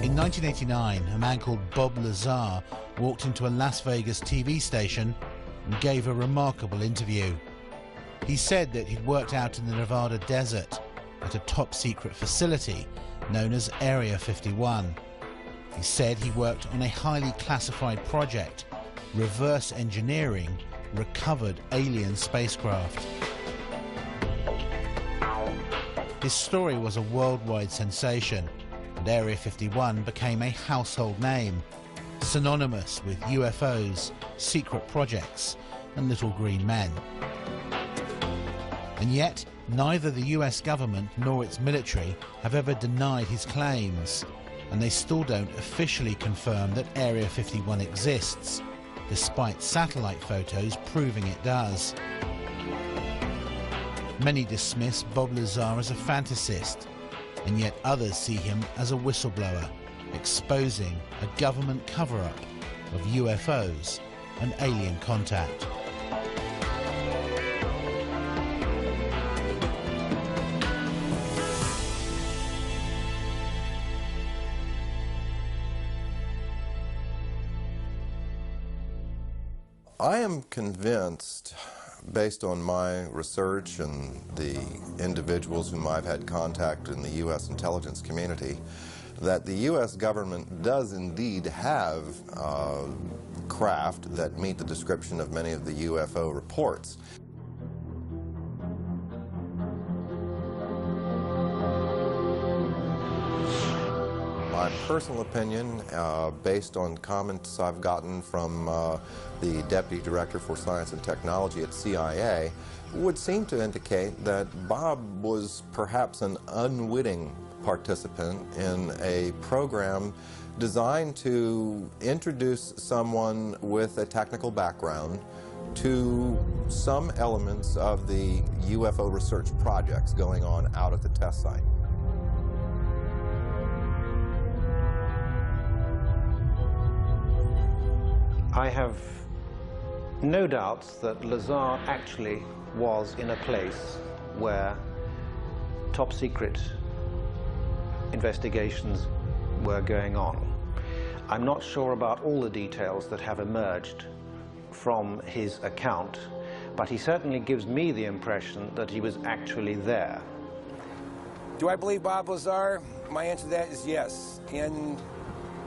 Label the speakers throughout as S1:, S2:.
S1: In 1989, a man called Bob Lazar walked into a Las Vegas TV station and gave a remarkable interview. He said that he'd worked out in the Nevada desert at a top-secret facility known as Area 51. He said he worked on a highly classified project, reverse engineering recovered alien spacecraft. His story was a worldwide sensation, and Area 51 became a household name, synonymous with UFOs, secret projects, and little green men. And yet, neither the US government nor its military have ever denied his claims, and they still don't officially confirm that Area 51 exists, despite satellite photos proving it does. Many dismiss Bob Lazar as a fantasist, and yet others see him as a whistleblower, exposing a government cover-up of UFOs and alien contact.
S2: I am convinced, based on my research and the individuals whom I've had contact in the U.S. intelligence community, that the U.S. government does indeed have craft that meet the description of many of the UFO reports. My personal opinion, based on comments I've gotten from the Deputy Director for Science and Technology at CIA, would seem to indicate that Bob was perhaps an unwitting participant in a program designed to introduce someone with a technical background to some elements of the UFO research projects going on out at the test site.
S3: I have no doubts that Lazar actually was in a place where top secret investigations were going on. I'm not sure about all the details that have emerged from his account, but he certainly gives me the impression that he was actually there.
S4: Do I believe Bob Lazar? My answer to that is yes. And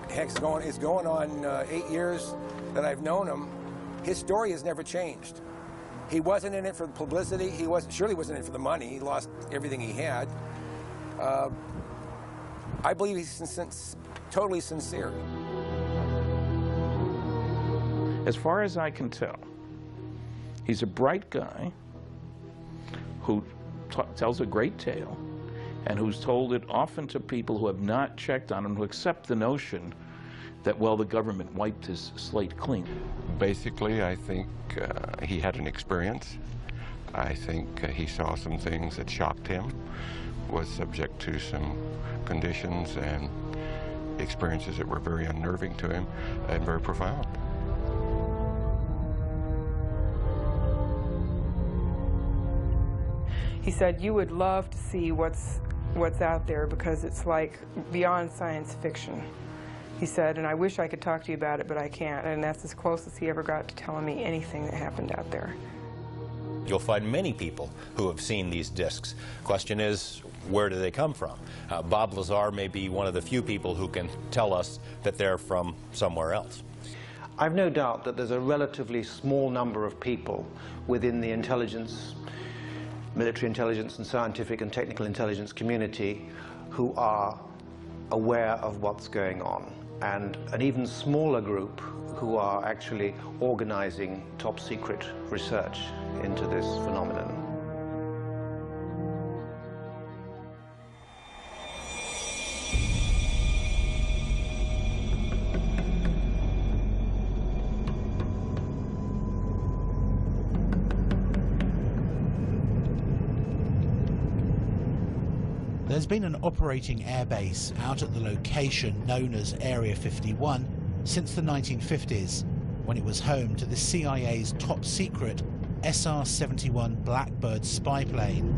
S4: heck, it's going on 8 years that I've known him. His story has never changed. He wasn't in it for the publicity. He surely wasn't in it for the money. He lost everything he had. I believe he's totally sincere.
S5: As far as I can tell, he's a bright guy who tells a great tale and who's told it often to people who have not checked on him, who accept the notion that, well, the government wiped his slate clean.
S6: Basically, I think he had an experience. I think he saw some things that shocked him, was subject to some conditions and experiences that were very unnerving to him and very profound.
S7: He said, you would love to see what's out there because it's like beyond science fiction. He said, and I wish I could talk to you about it, but I can't. And that's as close as he ever got to telling me anything that happened out there.
S8: You'll find many people who have seen these discs. Question is, where do they come from? Bob Lazar may be one of the few people who can tell us that they're from somewhere else.
S3: I've no doubt that there's a relatively small number of people within the intelligence, military intelligence and scientific and technical intelligence community who are aware of what's going on, and an even smaller group who are actually organizing top secret research into this phenomenon.
S1: There's been an operating airbase out at the location known as Area 51 since the 1950s, when it was home to the CIA's top secret SR-71 Blackbird spy plane.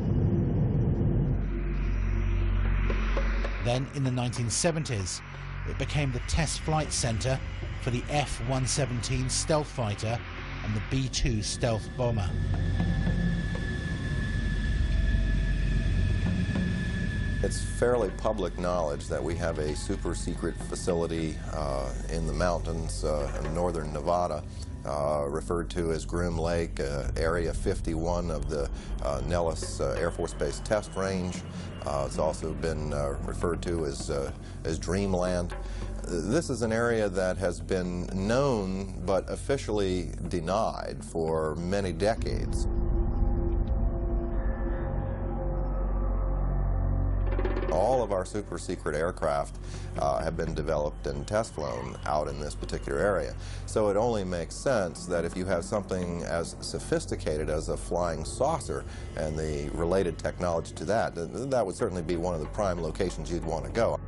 S1: Then in the 1970s, it became the test flight center for the F-117 stealth fighter and the B-2 stealth bomber.
S2: It's fairly public knowledge that we have a super secret facility in the mountains in northern Nevada, referred to as Groom Lake, Area 51 of the Nellis Air Force Base Test Range. It's also been referred to as Dreamland. This is an area that has been known but officially denied for many decades. All of our super secret aircraft have been developed and test flown out in this particular area. So it only makes sense that if you have something as sophisticated as a flying saucer and the related technology to that, that would certainly be one of the prime locations you'd want to go.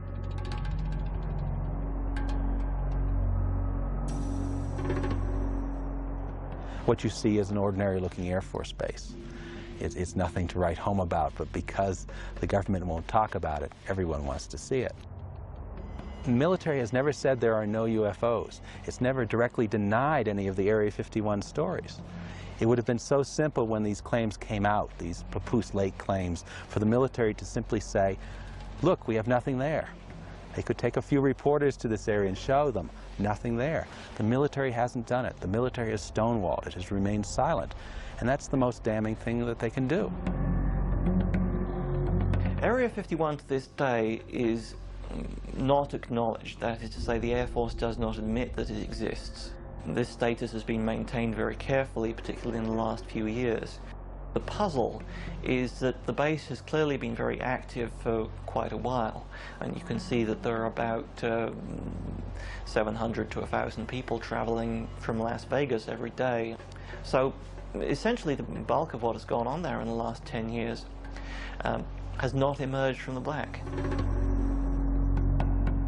S9: What you see is an ordinary looking Air Force base. It's nothing to write home about, but because the government won't talk about it, everyone wants to see it. The military has never said there are no UFOs. It's never directly denied any of the Area 51 stories. It would have been so simple when these claims came out, these Papoose Lake claims, for the military to simply say, look, we have nothing there. They could take a few reporters to this area and show them nothing there. The military hasn't done it. The military has stonewalled. It has remained silent. And that's the most damning thing that they can do.
S10: Area 51 to this day is not acknowledged. That is to say, the Air Force does not admit that it exists. This status has been maintained very carefully, particularly in the last few years. The puzzle is that the base has clearly been very active for quite a while, and you can see that there are about 700 to 1,000 people traveling from Las Vegas every day. So essentially the bulk of what has gone on there in the last 10 years has not emerged from the black.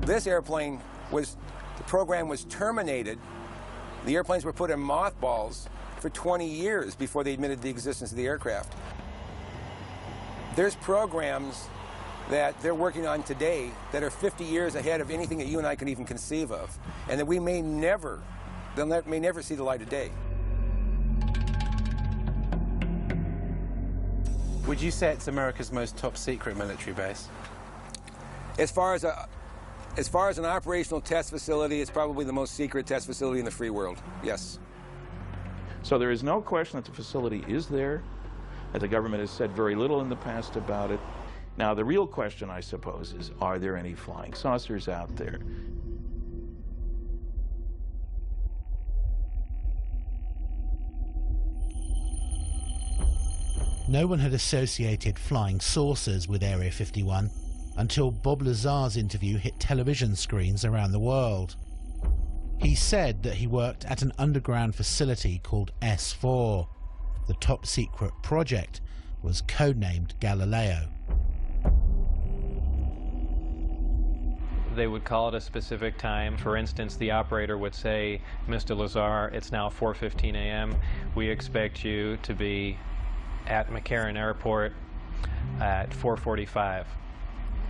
S4: This airplane was, the program was terminated. The airplanes were put in mothballs for 20 years before they admitted the existence of the aircraft. There's programs that they're working on today that are 50 years ahead of anything that you and I can even conceive of, and that we may never, may never see the light of day.
S11: Would you say it's America's most top secret military base?
S4: As far as an operational test facility, it's probably the most secret test facility in the free world, yes.
S5: So there is no question that the facility is there, that the government has said very little in the past about it. Now, the real question, I suppose, is, are there any flying saucers out there?
S1: No one had associated flying saucers with Area 51 until Bob Lazar's interview hit television screens around the world. He said that he worked at an underground facility called S4. The top secret project was codenamed Galileo.
S12: They would call it a specific time. For instance, the operator would say, Mr. Lazar, it's now 4:15 a.m. We expect you to be at McCarran Airport at 4:45.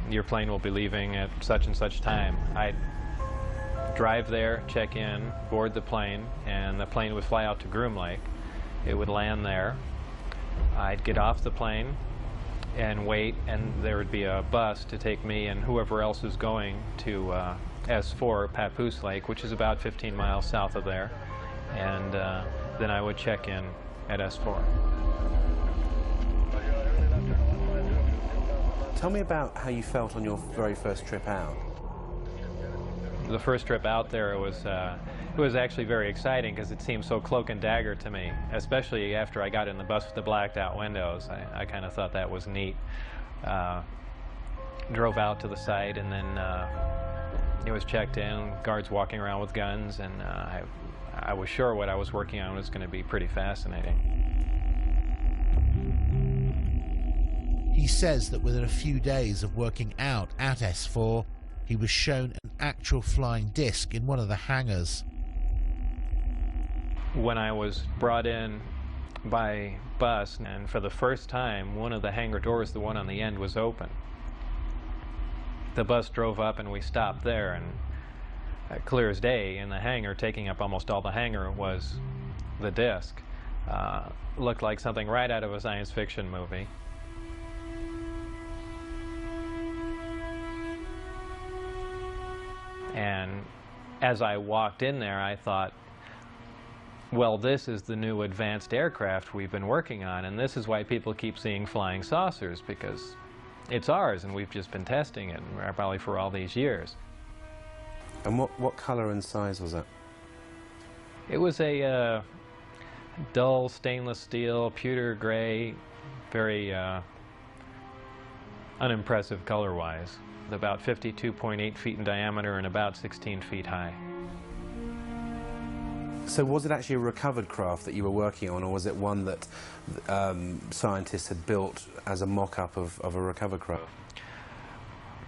S12: Your plane will be leaving at such and such time. I'd drive there, check in, board the plane, and the plane would fly out to Groom Lake. It would land there. I'd get off the plane and wait, and there would be a bus to take me and whoever else is going to S4, Papoose Lake, which is about 15 miles south of there, and then I would check in at S4.
S11: Tell me about how you felt on your very first trip out.
S12: The first trip out there, it was actually very exciting because it seemed so cloak and dagger to me, especially after I got in the bus with the blacked out windows. I kind of thought that was neat. Drove out to the site, and then it was checked in, guards walking around with guns, and I was sure what I was working on was going to be pretty fascinating.
S1: He says that within a few days of working out at S4, he was shown an actual flying disc in one of the hangars.
S12: When I was brought in by bus, and for the first time, one of the hangar doors, the one on the end, was open. The bus drove up and we stopped there, and clear as day in the hangar, taking up almost all the hangar, was the disc. Looked like something right out of a science fiction movie. And as I walked in there, I thought, well, this is the new advanced aircraft we've been working on, and this is why people keep seeing flying saucers, because it's ours, and we've just been testing it, probably for all these years.
S11: And what color and size was it?
S12: It was a dull stainless steel, pewter gray, very unimpressive color-wise. About 52.8 feet in diameter and about 16 feet high.
S11: So was it actually a recovered craft that you were working on, or was it one that scientists had built as a mock-up of a recovered craft?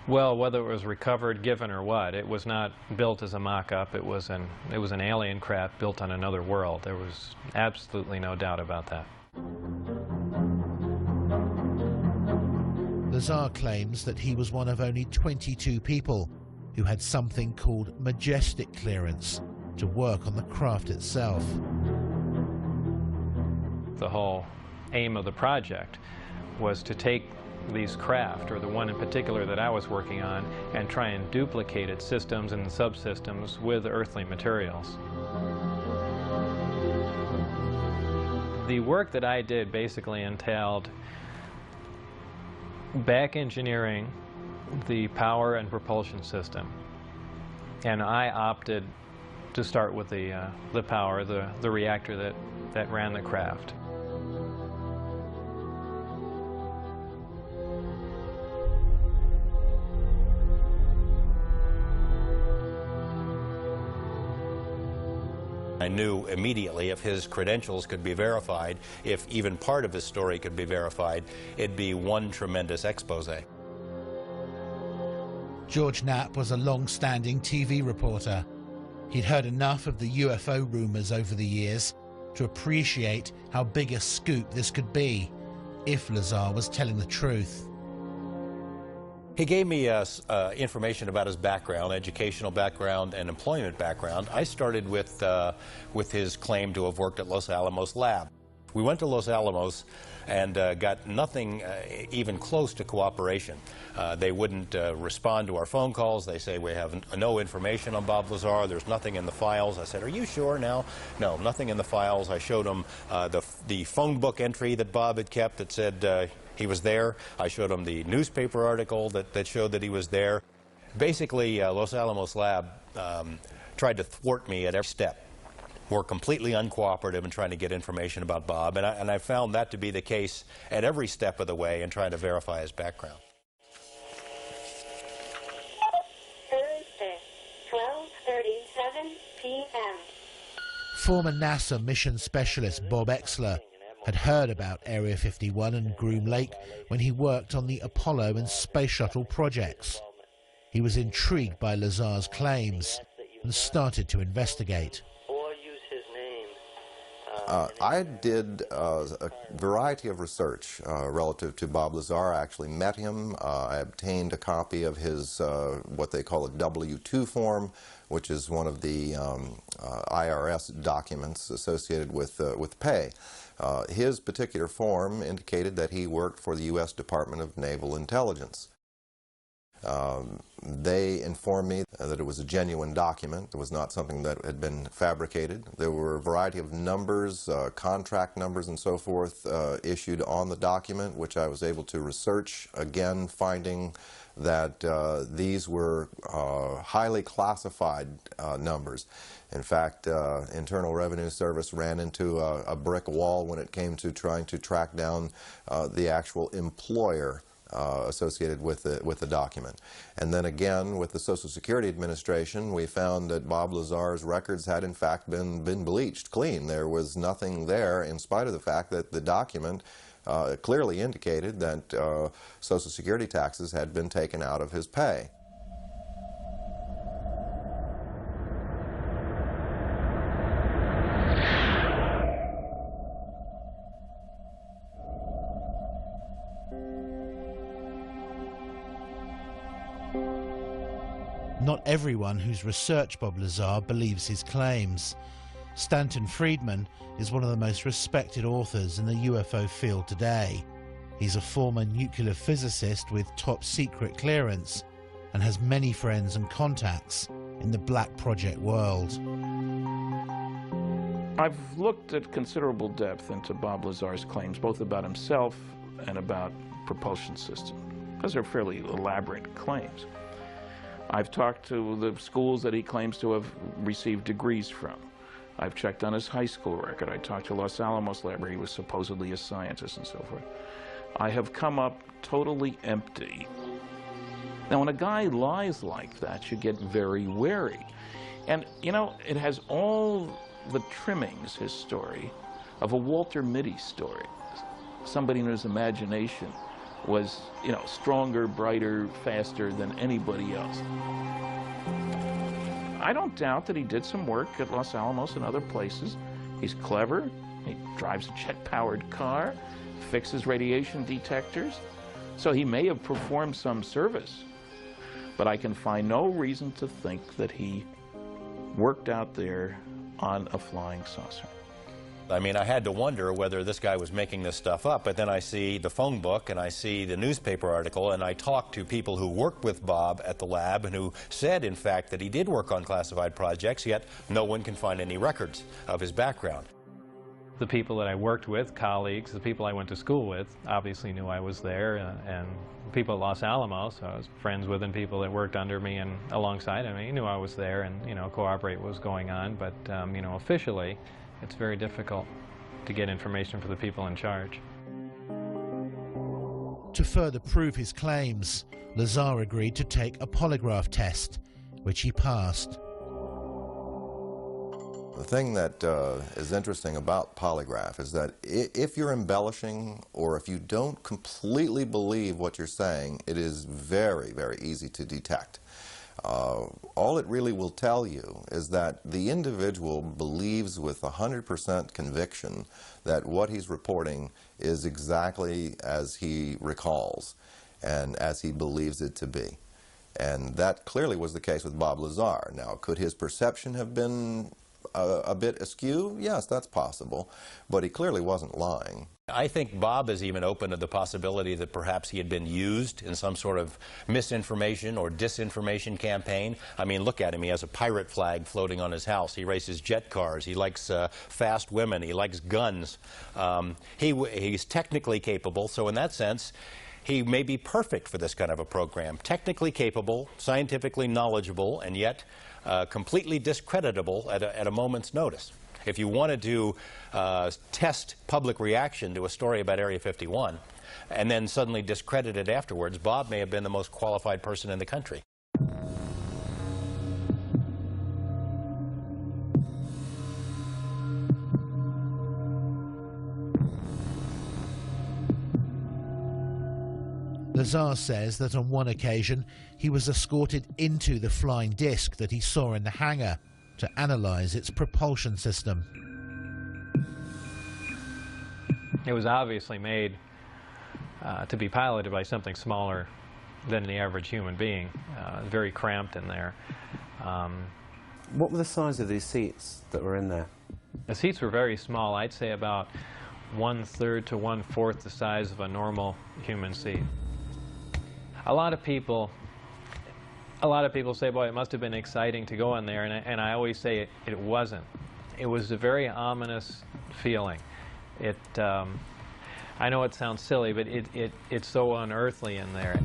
S12: Well, whether it was recovered, given, or what, it was not built as a mock-up. It was an alien craft built on another world. There was absolutely no doubt about that.
S1: Lazar claims that he was one of only 22 people who had something called majestic clearance to work on the craft itself.
S12: The whole aim of the project was to take these craft, or the one in particular that I was working on, and try and duplicate its systems and subsystems with earthly materials. The work that I did basically entailed back engineering the power and propulsion system, and I opted to start with the power, the reactor that ran the craft.
S8: I knew immediately if his credentials could be verified, if even part of his story could be verified, it'd be one tremendous expose.
S1: George Knapp was a long-standing TV reporter. He'd heard enough of the UFO rumors over the years to appreciate how big a scoop this could be if Lazar was telling the truth.
S8: He gave me information about his background, educational background and employment background. I started with his claim to have worked at Los Alamos lab. We went to Los Alamos and got nothing even close to cooperation. They wouldn't respond to our phone calls. They say, we have no information on Bob Lazar. There's nothing in the files. I said, are you sure now? No, nothing in the files. I showed them the phone book entry that Bob had kept that said he was there. I showed him the newspaper article that showed that he was there. Basically, Los Alamos lab tried to thwart me at every step. Were completely uncooperative in trying to get information about Bob, and I found that to be the case at every step of the way in trying to verify his background.
S13: Thursday, 12:37 p.m.
S1: Former NASA mission specialist Bob Exler had heard about Area 51 and Groom Lake when he worked on the Apollo and Space Shuttle projects. He was intrigued by Lazar's claims and started to investigate.
S2: I did a variety of research relative to Bob Lazar. I actually met him. I obtained a copy of his what they call a W-2 form, which is one of the IRS documents associated with pay. His particular form indicated that he worked for the U.S. Department of Naval Intelligence. They informed me that it was a genuine document. It was not something that had been fabricated. There were a variety of numbers, contract numbers and so forth issued on the document, which I was able to research, again finding that these were highly classified numbers. In fact, Internal Revenue Service ran into a brick wall when it came to trying to track down the actual employer associated with the document. And then again, with the Social Security Administration, we found that Bob Lazar's records had in fact been bleached clean. There was nothing there, in spite of the fact that the document clearly indicated that Social Security taxes had been taken out of his pay.
S1: Not everyone who's researched Bob Lazar believes his claims. Stanton Freidman is one of the most respected authors in the UFO field today. He's a former nuclear physicist with top secret clearance and has many friends and contacts in the Black Project world.
S5: I've looked at considerable depth into Bob Lazar's claims, both about himself and about propulsion system, because they're fairly elaborate claims. I've talked to the schools that he claims to have received degrees from. I've checked on his high school record. I talked to Los Alamos lab where he was supposedly a scientist and so forth. I have come up totally empty. Now, when a guy lies like that, you get very wary. And, you know, it has all the trimmings, his story, of a Walter Mitty story. Somebody in his imagination was, you know, stronger, brighter, faster than anybody else. I don't doubt that he did some work at Los Alamos and other places. He's clever. He drives a jet-powered car, fixes radiation detectors. So he may have performed some service, but I can find no reason to think that he worked out there on a flying saucer.
S8: I mean, I had to wonder whether this guy was making this stuff up, but then I see the phone book and I see the newspaper article, and I talked to people who worked with Bob at the lab and who said, in fact, that he did work on classified projects, yet no one can find any records of his background.
S12: The people that I worked with, colleagues, the people I went to school with, obviously knew I was there, and people at Los Alamos, I was friends with, and people that worked under me and alongside of me knew I was there and, you know, cooperate what was going on, but, you know, officially, it's very difficult to get information for the people in charge.
S1: To further prove his claims, Lazar agreed to take a polygraph test, which he passed.
S2: The thing that is interesting about polygraph is that if you're embellishing or if you don't completely believe what you're saying, it is very, very easy to detect. All it really will tell you is that the individual believes with 100% conviction that what he's reporting is exactly as he recalls and as he believes it to be. And that clearly was the case with Bob Lazar. Now, could his perception have been a bit askew? Yes, that's possible, but he clearly wasn't lying.
S8: I think Bob is even open to the possibility that perhaps he had been used in some sort of misinformation or disinformation campaign. I mean, look at him. He has a pirate flag floating on his house. He races jet cars. He likes fast women. He likes guns. He's technically capable, so in that sense, he may be perfect for this kind of a program. Technically capable, scientifically knowledgeable, and yet completely discreditable at a moment's notice. If you wanted to test public reaction to a story about Area 51 and then suddenly discredit it afterwards, Bob may have been the most qualified person in the country.
S1: Lazar says that on one occasion he was escorted into the flying disc that he saw in the hangar to analyze its propulsion system.
S12: It was obviously made to be piloted by something smaller than the average human being, very cramped in there.
S11: What were the size of these seats that were in there?
S12: The seats were very small. I'd say about 1/3 to 1/4 the size of a normal human seat. A lot of people say, boy, it must have been exciting to go in there, and I always say it wasn't. It was a very ominous feeling. I know it sounds silly, but it's so unearthly in there.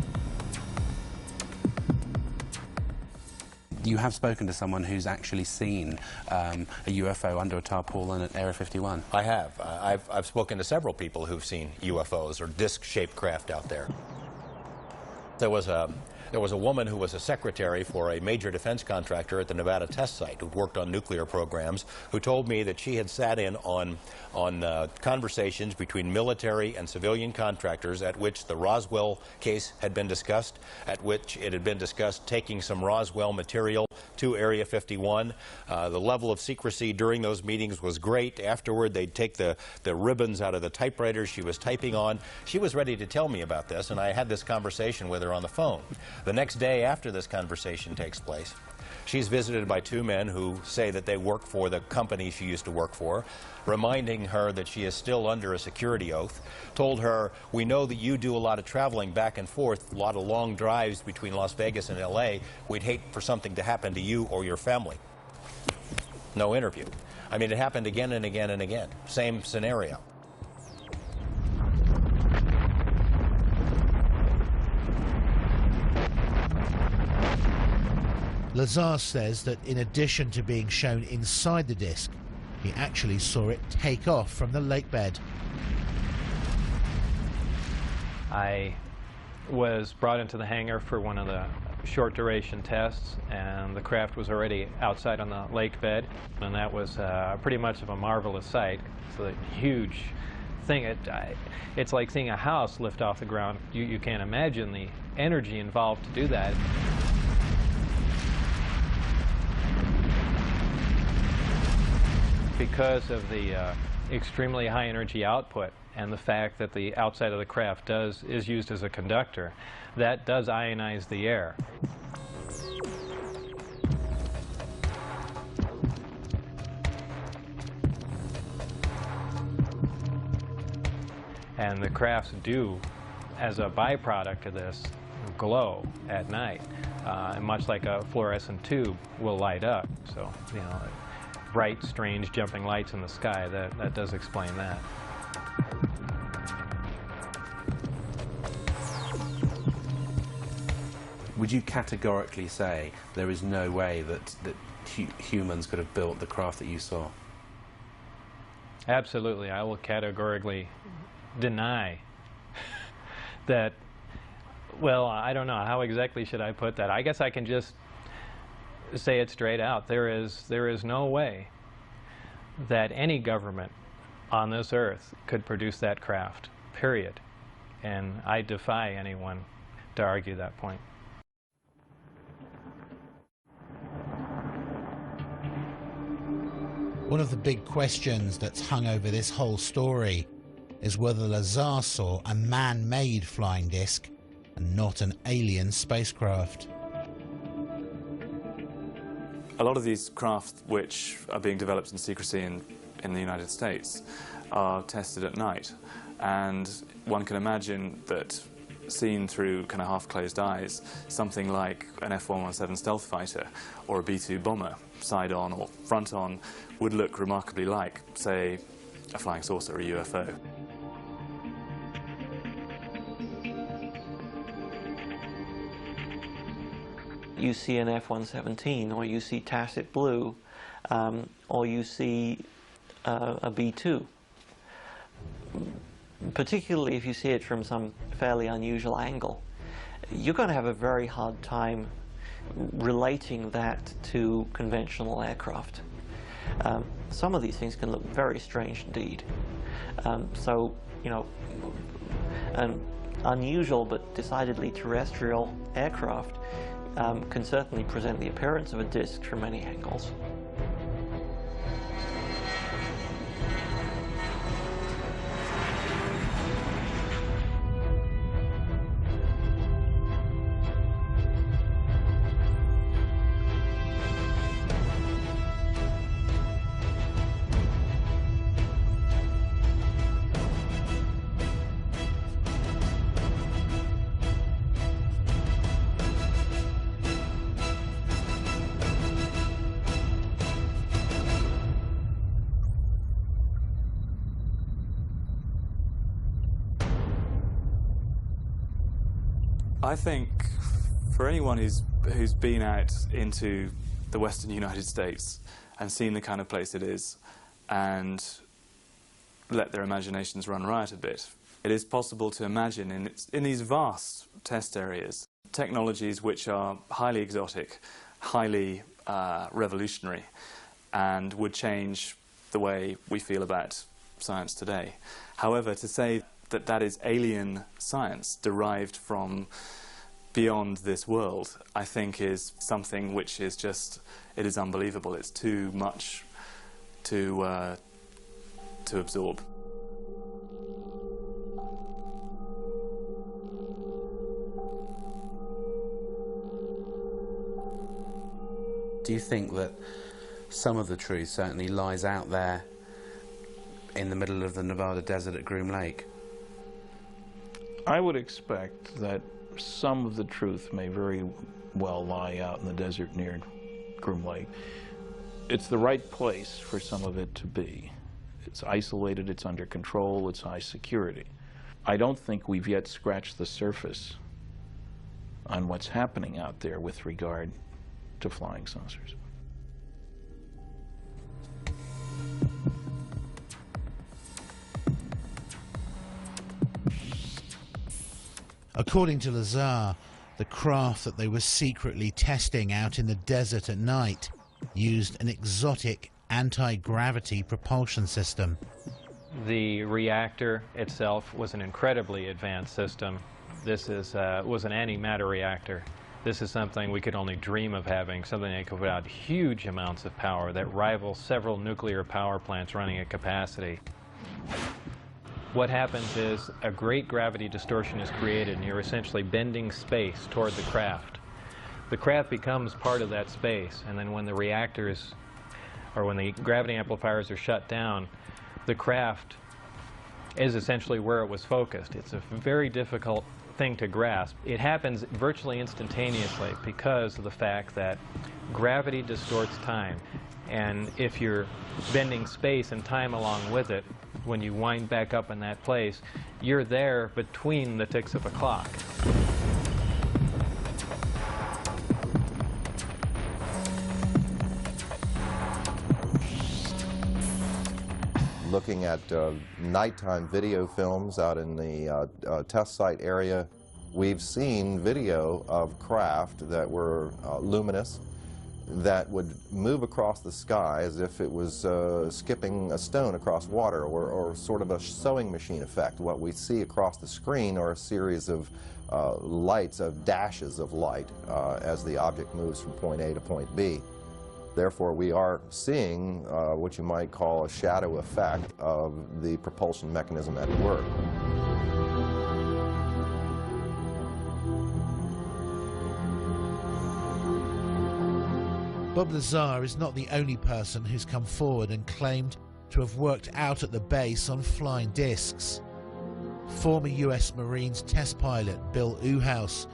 S11: You have spoken to someone who's actually seen a UFO under a tarpaulin at Area 51.
S8: I have. I've spoken to several people who've seen UFOs or disc-shaped craft out there. There was a woman who was a secretary for a major defense contractor at the Nevada test site who worked on nuclear programs, who told me that she had sat in on conversations between military and civilian contractors at which the Roswell case had been discussed, at which it had been discussed taking some Roswell material to Area 51. The level of secrecy during those meetings was great. Afterward, they'd take the ribbons out of the typewriter she was typing on. She was ready to tell me about this, and I had this conversation with her on the phone. The next day after this conversation takes place, she's visited by two men who say that they work for the company she used to work for, reminding her that she is still under a security oath, told her, "We know that you do a lot of traveling back and forth, a lot of long drives between Las Vegas and LA. We'd hate for something to happen to you or your family." No interview. I mean, it happened again and again and again. Same scenario.
S1: Lazar says that in addition to being shown inside the disc, he actually saw it take off from the lake bed.
S12: I was brought into the hangar for one of the short duration tests, and the craft was already outside on the lake bed, and that was pretty much of a marvelous sight. It's a huge thing. It's like seeing a house lift off the ground. You can't imagine the energy involved to do that. Because of the extremely high energy output and the fact that the outside of the craft is used as a conductor, that does ionize the air. And the crafts do, as a byproduct of this, glow at night, much like a fluorescent tube will light up. So, you know, bright, strange, jumping lights in the sky, that does explain that.
S11: Would you categorically say there is no way that humans could have built the craft that you saw?
S12: Absolutely. I will categorically deny that. Well, I don't know. How exactly should I put that? I guess I can just say it straight out. There is no way that any government on this earth could produce that craft, period. And I defy anyone to argue that point.
S1: One of the big questions that's hung over this whole story is whether Lazar saw a man-made flying disc and not an alien spacecraft.
S14: A lot of these craft which are being developed in secrecy in the United States are tested at night, and one can imagine that seen through kind of half-closed eyes, something like an F-117 stealth fighter or a B-2 bomber, side-on or front-on, would look remarkably like, say, a flying saucer or a UFO.
S10: You see an F-117, or you see tacit blue, or you see a B-2. Particularly if you see it from some fairly unusual angle, you're going to have a very hard time relating that to conventional aircraft. Some of these things can look very strange indeed. So, you know, an unusual but decidedly terrestrial aircraft can certainly present the appearance of a disc from many angles.
S14: I think for anyone who's been out into the western United States and seen the kind of place it is and let their imaginations run riot a bit, it is possible to imagine in these vast test areas technologies which are highly exotic, highly revolutionary, and would change the way we feel about science today. However, to say that that is alien science derived from beyond this world, I think is something which is just, it is unbelievable. It's too much to absorb.
S11: Do you think that some of the truth certainly lies out there in the middle of the Nevada desert at Groom Lake?
S5: I would expect that some of the truth may very well lie out in the desert near Groom Lake. It's the right place for some of it to be. It's isolated, it's under control, it's high security. I don't think we've yet scratched the surface on what's happening out there with regard to flying saucers.
S1: According to Lazar, the craft that they were secretly testing out in the desert at night used an exotic anti-gravity propulsion system.
S12: The reactor itself was an incredibly advanced system. This was an antimatter reactor. This is something we could only dream of having, something that could put out huge amounts of power that rivals several nuclear power plants running at capacity. What happens is a great gravity distortion is created, and you're essentially bending space toward the craft. The craft becomes part of that space, and then when the reactors, or when the gravity amplifiers are shut down, the craft is essentially where it was focused. It's a very difficult thing to grasp. It happens virtually instantaneously because of the fact that gravity distorts time, and if you're bending space and time along with it, when you wind back up in that place, you're there between the ticks of a clock.
S2: Looking at nighttime video films out in the test site area, we've seen video of craft that were luminous, that would move across the sky as if it was skipping a stone across water, or sort of a sewing machine effect. What we see across the screen are a series of lights, of dashes of light, as the object moves from point A to point B. Therefore, we are seeing what you might call a shadow effect of the propulsion mechanism at work.
S1: Bob Lazar is not the only person who's come forward and claimed to have worked out at the base on flying discs. Former US Marines test pilot Bill Uhouse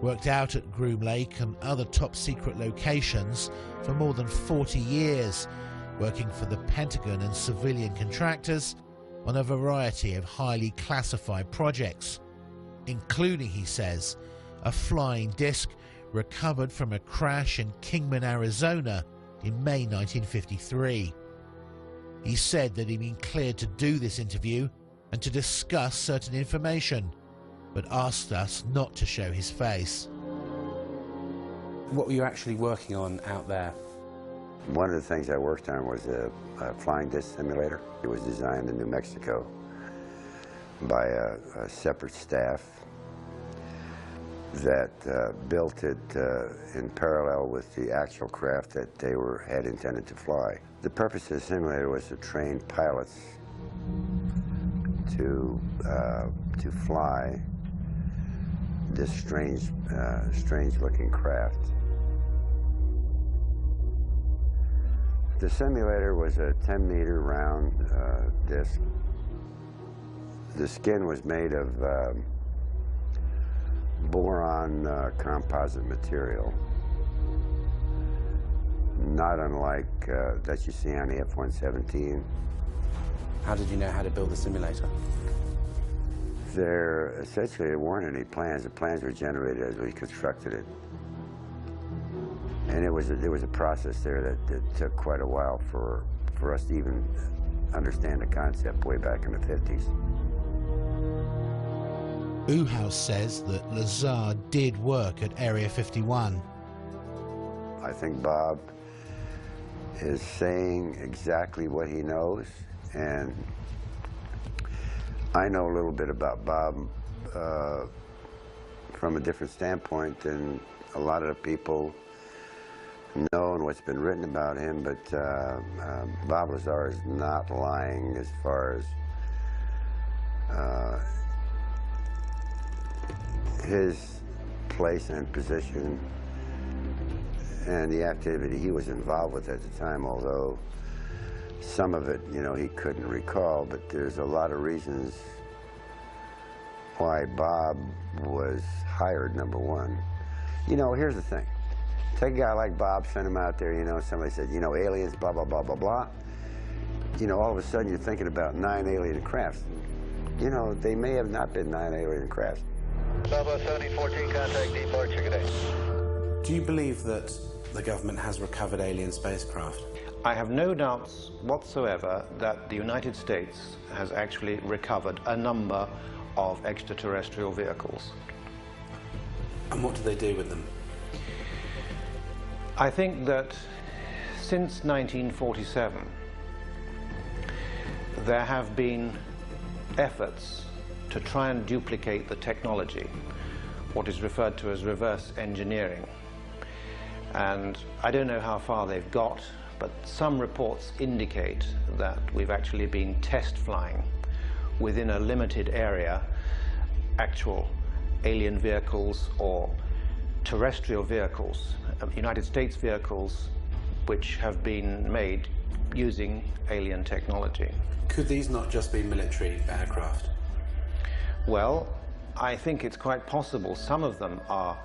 S1: worked out at Groom Lake and other top-secret locations for more than 40 years, working for the Pentagon and civilian contractors on a variety of highly classified projects, including, he says, a flying disc recovered from a crash in Kingman, Arizona in May 1953. He said that he'd been cleared to do this interview and to discuss certain information, but asked us not to show his face.
S11: What were you actually working on out there?
S15: One of the things I worked on was a flying disc simulator. It was designed in New Mexico by a separate staff that built it in parallel with the actual craft that they had intended to fly. The purpose of the simulator was to train pilots to fly this strange-looking craft. The simulator was a 10-meter round disc. The skin was made of boron composite material, not unlike that you see on the F-117.
S11: How did you know how to build the simulator?
S15: Essentially, there weren't any plans. The plans were generated as we constructed it. And there was a process there that took quite a while for us to even understand the concept way back in the 50s.
S1: Uhouse says that Lazar did work at Area 51.
S15: I think Bob is saying exactly what he knows, and I know a little bit about Bob from a different standpoint than a lot of the people know and what's been written about him, but Bob Lazar is not lying as far as his place and position and the activity he was involved with at the time, although some of it, you know, he couldn't recall, but there's a lot of reasons why Bob was hired, number one. You know, here's the thing. Take a guy like Bob, send him out there, you know, somebody said, you know, aliens, blah, blah, blah, blah, blah. You know, all of a sudden you're thinking about 9 alien crafts. You know, they may have not been 9 alien crafts.
S16: Bravo 7014, contact departure, good day.
S11: Do you believe that the government has recovered alien spacecraft?
S3: I have no doubts whatsoever that the United States has actually recovered a number of extraterrestrial vehicles.
S11: And what do they do with them?
S3: I think that since 1947, there have been efforts to try and duplicate the technology, what is referred to as reverse engineering. And I don't know how far they've got, but some reports indicate that we've actually been test flying within a limited area actual alien vehicles or terrestrial vehicles, United States vehicles, which have been made using alien technology.
S11: Could these not just be military aircraft?
S3: Well, I think it's quite possible some of them are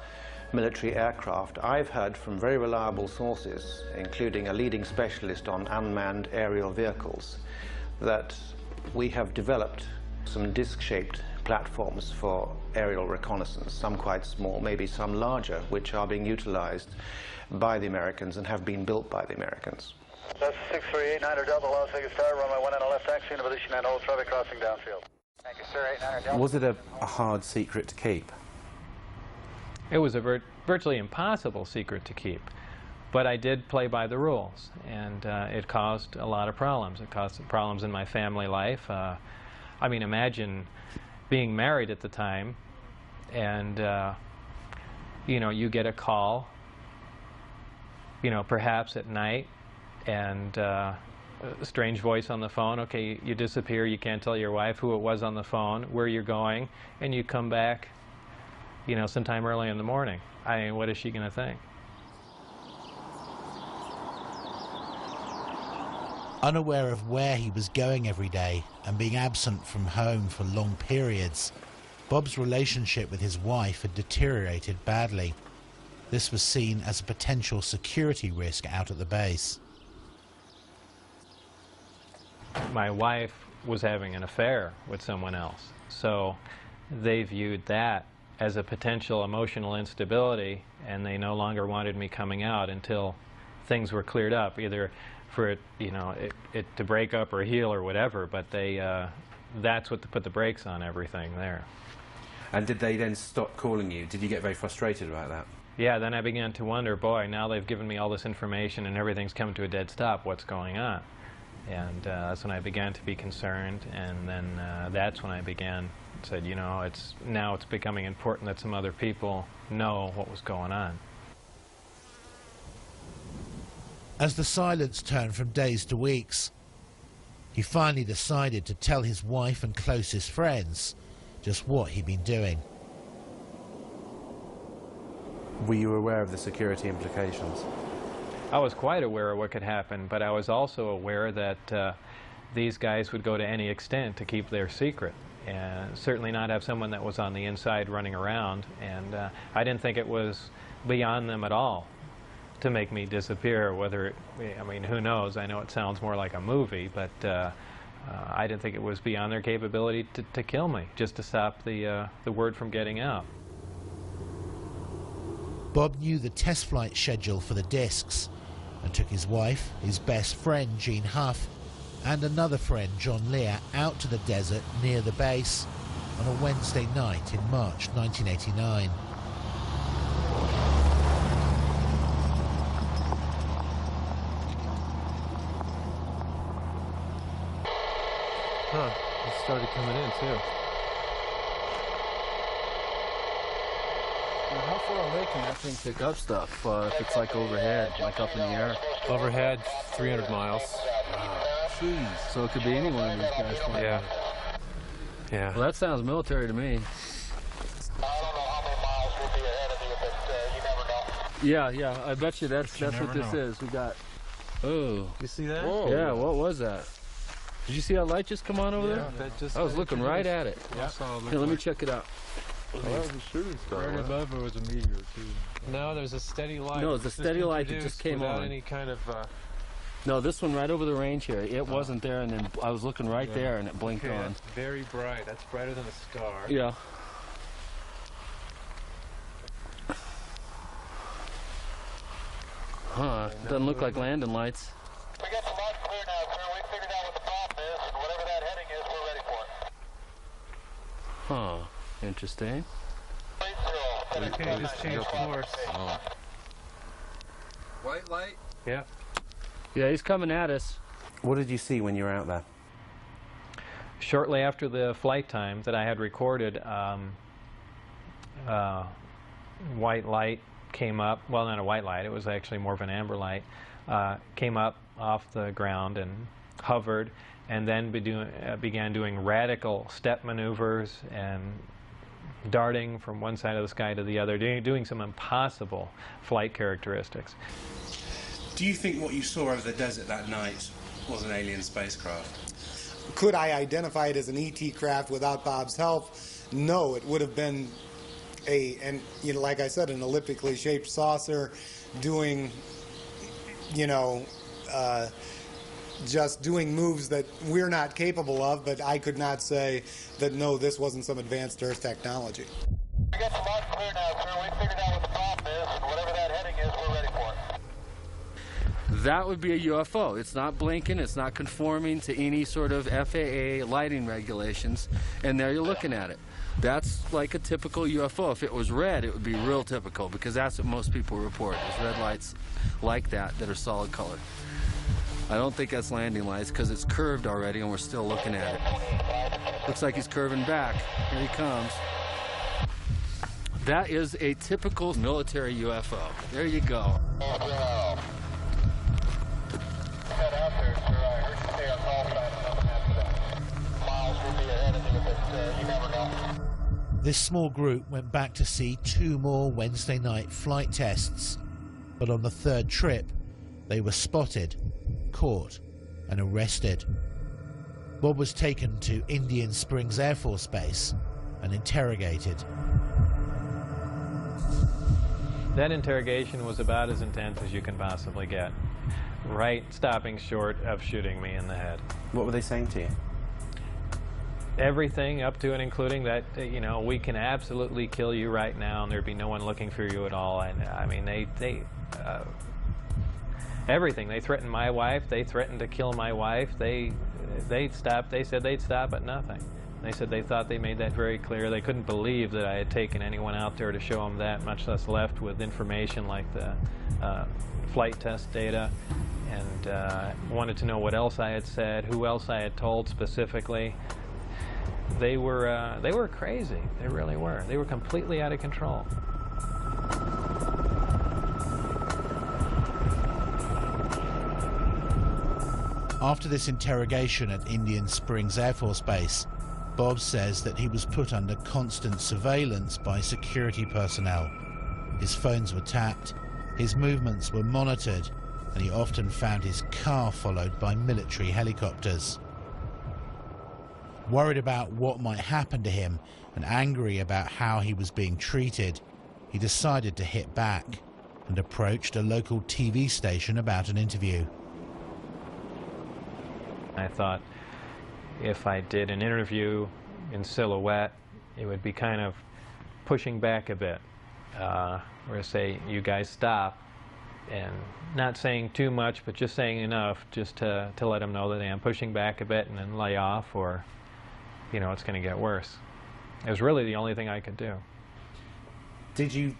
S3: military aircraft. I've heard from very reliable sources, including a leading specialist on unmanned aerial vehicles, that we have developed some disc-shaped platforms for aerial reconnaissance, some quite small, maybe some larger, which are being utilized by the Americans and have been built by the Americans.
S16: That's 6389 Delta, Las Vegas Tower, runway 1 and a left taxi into position and hold traffic crossing downfield. Thank you, sir. 89 Delta.
S11: Was it a hard secret to keep?
S12: It was a virtually impossible secret to keep, but I did play by the rules, and it caused a lot of problems. It caused problems in my family life. I mean, imagine being married at the time, and you know, you get a call, you know, perhaps at night, and a strange voice on the phone. Okay, you disappear, you can't tell your wife who it was on the phone, where you're going, and you come back, you know, sometime early in the morning. I mean, what is she going to think?
S1: Unaware of where he was going every day and being absent from home for long periods, Bob's relationship with his wife had deteriorated badly. This was seen as a potential security risk out at the base.
S12: My wife was having an affair with someone else, so they viewed that as a potential emotional instability, and they no longer wanted me coming out until things were cleared up, either for it, you know, it to break up or heal or whatever. But they, that's what put the brakes on everything there.
S11: And did they then stop calling you? Did you get very frustrated about that?
S12: Yeah, then I began to wonder, boy, now they've given me all this information and everything's come to a dead stop. What's going on? And that's when I began to be concerned, and then that's when I said, you know, now it's becoming important that some other people know what was going on.
S1: As the silence turned from days to weeks, he finally decided to tell his wife and closest friends just what he'd been doing.
S11: Were you aware of the security implications?
S12: I was quite aware of what could happen, but I was also aware that these guys would go to any extent to keep their secret, and certainly not have someone that was on the inside running around. And I didn't think it was beyond them at all to make me disappear. Whether I mean, who knows? I know it sounds more like a movie, but I didn't think it was beyond their capability to kill me, just to stop the word from getting out.
S1: Bob knew the test flight schedule for the discs and took his wife, his best friend Gene Huff, and another friend, John Lear, out to the desert near the base on a Wednesday night in March 1989.
S17: Huh, it started coming in too. Now, how far away can that thing pick up stuff if it's like overhead, like up in the air?
S12: Overhead, 300 miles.
S17: Jeez. So it could be any one of these guys flying.
S12: Yeah. Yeah.
S17: Well, that sounds military to me. Yeah, yeah. I bet you that's what this is. We got. Oh.
S14: You see that?
S17: Whoa. Yeah. What was that? Did you see that light just come on over there?
S14: That just
S17: I was looking right at it.
S14: Yeah.
S17: Here, let me check it out.
S18: Well, that was a shooting star.
S14: Right above it was a meteor too. No, there's a steady light.
S17: No, it's a steady light that just came
S14: without
S17: on.
S14: any kind of.
S17: No, this one right over the range here. It wasn't there, and then I was looking right there, and it blinked on.
S14: That's very bright. That's brighter than a star.
S17: Yeah. Huh? Doesn't look like landing lights.
S16: We got the light clear now, sir. We figured out what the problem is, and whatever that heading is, we're ready for it.
S17: Huh. Interesting.
S14: Okay, just change course.
S18: Oh. White light?
S14: Yeah.
S17: Yeah, he's coming at us.
S11: What did you see when you were out there?
S12: Shortly after the flight time that I had recorded, white light came up. Well, not a white light. It was actually more of an amber light. Came up off the ground and hovered, and then began doing radical step maneuvers and darting from one side of the sky to the other, doing some impossible flight characteristics.
S11: Do you think what you saw over the desert that night was an alien spacecraft?
S19: Could I identify it as an ET craft without Bob's help? No, it would have been and you know, like I said, an elliptically shaped saucer doing, you know, just doing moves that we're not capable of, but I could not say that, no, this wasn't some advanced Earth technology.
S16: We got the light clear now, sir. We figured out what the problem is, and whatever that heading is, we're ready for it.
S17: That would be a UFO. It's not blinking. It's not conforming to any sort of FAA lighting regulations. And there you're looking at it. That's like a typical UFO. If it was red, it would be real typical, because that's what most people report, is red lights like that are solid color. I don't think that's landing lights, because it's curved already and we're still looking at it. Looks like he's curving back. Here he comes. That is a typical military UFO. There you go.
S1: This small group went back to see 2 more Wednesday night flight tests, but on the 3rd trip, they were spotted, caught, and arrested. Bob was taken to Indian Springs Air Force Base and interrogated.
S12: That interrogation was about as intense as you can possibly get, right stopping short of shooting me in the head.
S11: What were they saying to you?
S12: Everything up to and including that, you know, we can absolutely kill you right now and there'd be no one looking for you at all. And I mean, everything. They threatened my wife. They threatened to kill my wife. They said they'd stop at nothing. They said they thought they made that very clear. They couldn't believe that I had taken anyone out there to show them that, much less left with information like the flight test data, and wanted to know what else I had said, who else I had told specifically. They were crazy. They really were. They were completely out of control.
S1: After this interrogation at Indian Springs Air Force Base, Bob says that he was put under constant surveillance by security personnel. His phones were tapped, his movements were monitored, and he often found his car followed by military helicopters. Worried about what might happen to him and angry about how he was being treated, he decided to hit back and approached a local TV station about an interview.
S12: I thought if I did an interview in silhouette, it would be kind of pushing back a bit, or say, you guys stop, and not saying too much, but just saying enough just to let them know that I am pushing back a bit and then lay off, or, you know, it's going to get worse. It was really the only thing I could do.
S11: Did you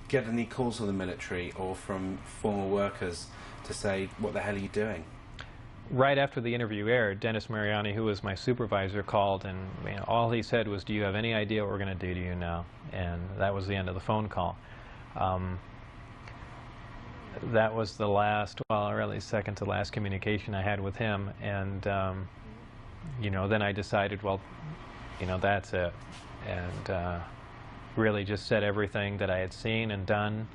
S11: get any calls from the military or from former workers to say, what the hell are you doing?
S12: Right after the interview aired, Dennis Marioni, who was my supervisor, called, and all he said was, do you have any idea what we're going to do to you now? And that was the end of the phone call. That was the last, well, really second to last communication I had with him. And, you know, then I decided, well, you know, that's it. And really just said everything that I had seen and done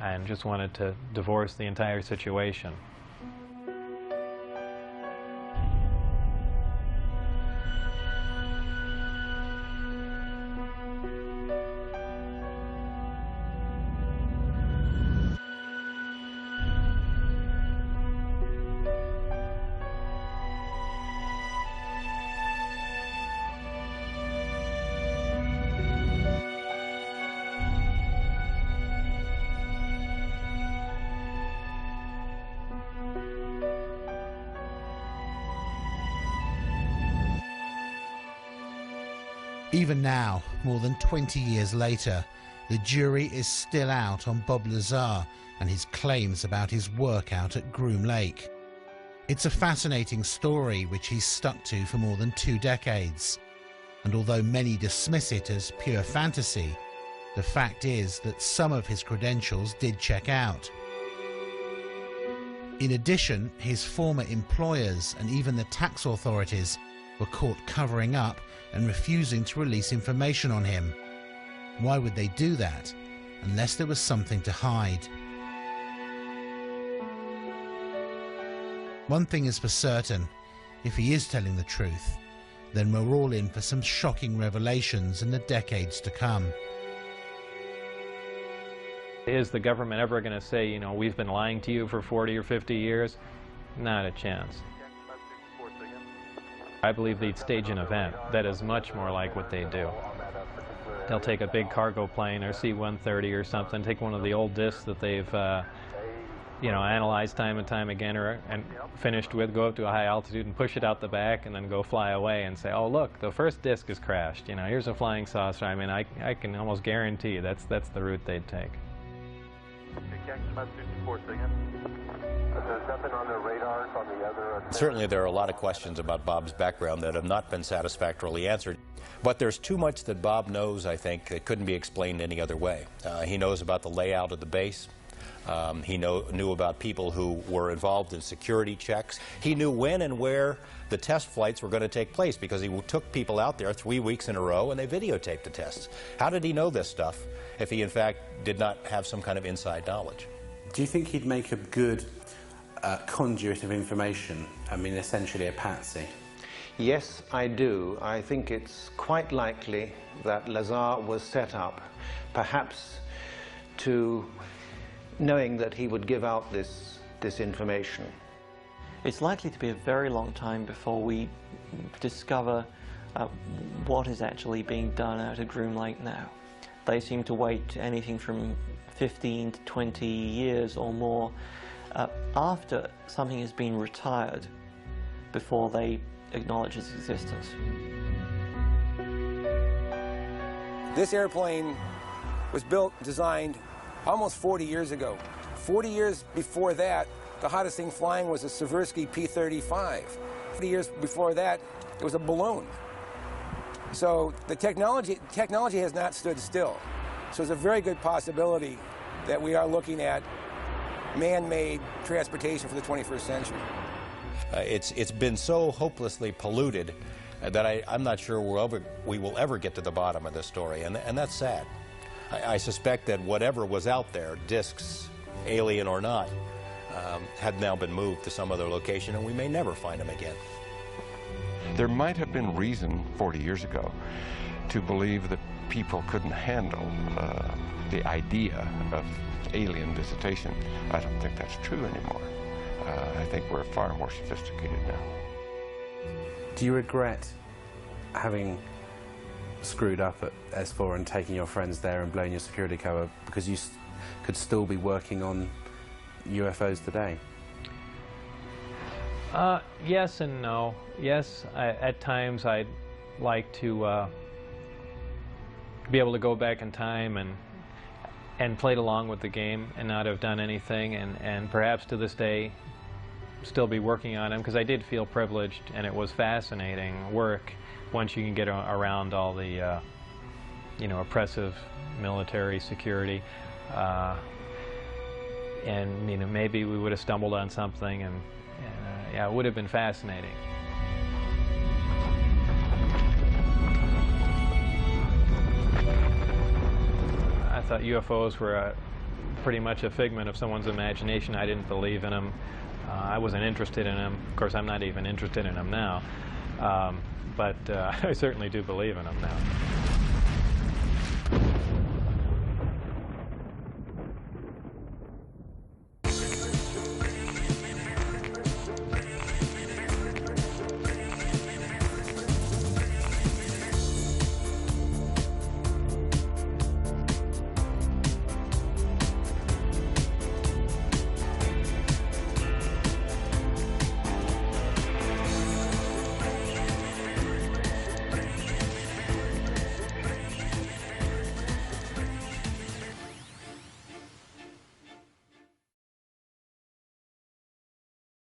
S12: and just wanted to divorce the entire situation.
S1: Even now, more than 20 years later, the jury is still out on Bob Lazar and his claims about his work out at Groom Lake. It's a fascinating story which he's stuck to for more than 2 decades. And although many dismiss it as pure fantasy, the fact is that some of his credentials did check out. In addition, his former employers and even the tax authorities were caught covering up and refusing to release information on him. Why would they do that unless there was something to hide? One thing is for certain, if he is telling the truth, then we're all in for some shocking revelations in the decades to come.
S12: Is the government ever going to say, you know, we've been lying to you for 40 or 50 years? Not a chance. I believe they'd stage an event that is much more like what they do. They'll take a big cargo plane or C-130 or something, take one of the old discs that they've you know, analyzed time and time again and finished with, go up to a high altitude and push it out the back and then go fly away and say, oh look, the first disc has crashed, you know, here's a flying saucer. I mean, I can almost guarantee that's the route they'd take.
S16: There's nothing on the radars on the other...
S8: Certainly there are a lot of questions about Bob's background that have not been satisfactorily answered. But there's too much that Bob knows, I think, that couldn't be explained any other way. He knows about the layout of the base. He knew about people who were involved in security checks. He knew when and where the test flights were going to take place because he took people out there 3 weeks in a row and they videotaped the tests. How did he know this stuff if he, in fact, did not have some kind of inside knowledge?
S11: Do you think he'd make a good conduit of information? I mean, essentially a patsy.
S3: Yes, I do. I think it's quite likely that Lazar was set up, perhaps to knowing that he would give out this information.
S10: It's likely to be a very long time before we discover what is actually being done out at Groom Lake now. They seem to wait anything from 15 to 20 years or more after something has been retired before they acknowledge its existence.
S4: This airplane was built, designed almost 40 years ago. 40 years before that, the hottest thing flying was a Seversky P-35. 40 years before that, it was a balloon. So the technology has not stood still. So there's a very good possibility that we are looking at man-made transportation for the 21st century.
S8: It's been so hopelessly polluted that I'm not sure we will ever get to the bottom of this story, and that's sad. I suspect that whatever was out there, discs, alien or not, had now been moved to some other location, and we may never find them again.
S6: There might have been reason 40 years ago to believe that people couldn't handle the idea of alien visitation. I don't think that's true anymore. I think we're far more sophisticated now.
S11: Do you regret having screwed up at S4 and taking your friends there and blowing your security cover because you could still be working on UFOs today?
S12: Yes and no. Yes, at times I'd like to be able to go back in time and played along with the game and not have done anything, and perhaps to this day still be working on them, because I did feel privileged and it was fascinating work once you can get around all the you know, oppressive military security, and you know, maybe we would have stumbled on something, and yeah, it would have been fascinating. I thought UFOs were pretty much a figment of someone's imagination. I didn't believe in them. I wasn't interested in them. Of course, I'm not even interested in them now. But I certainly do believe in them now.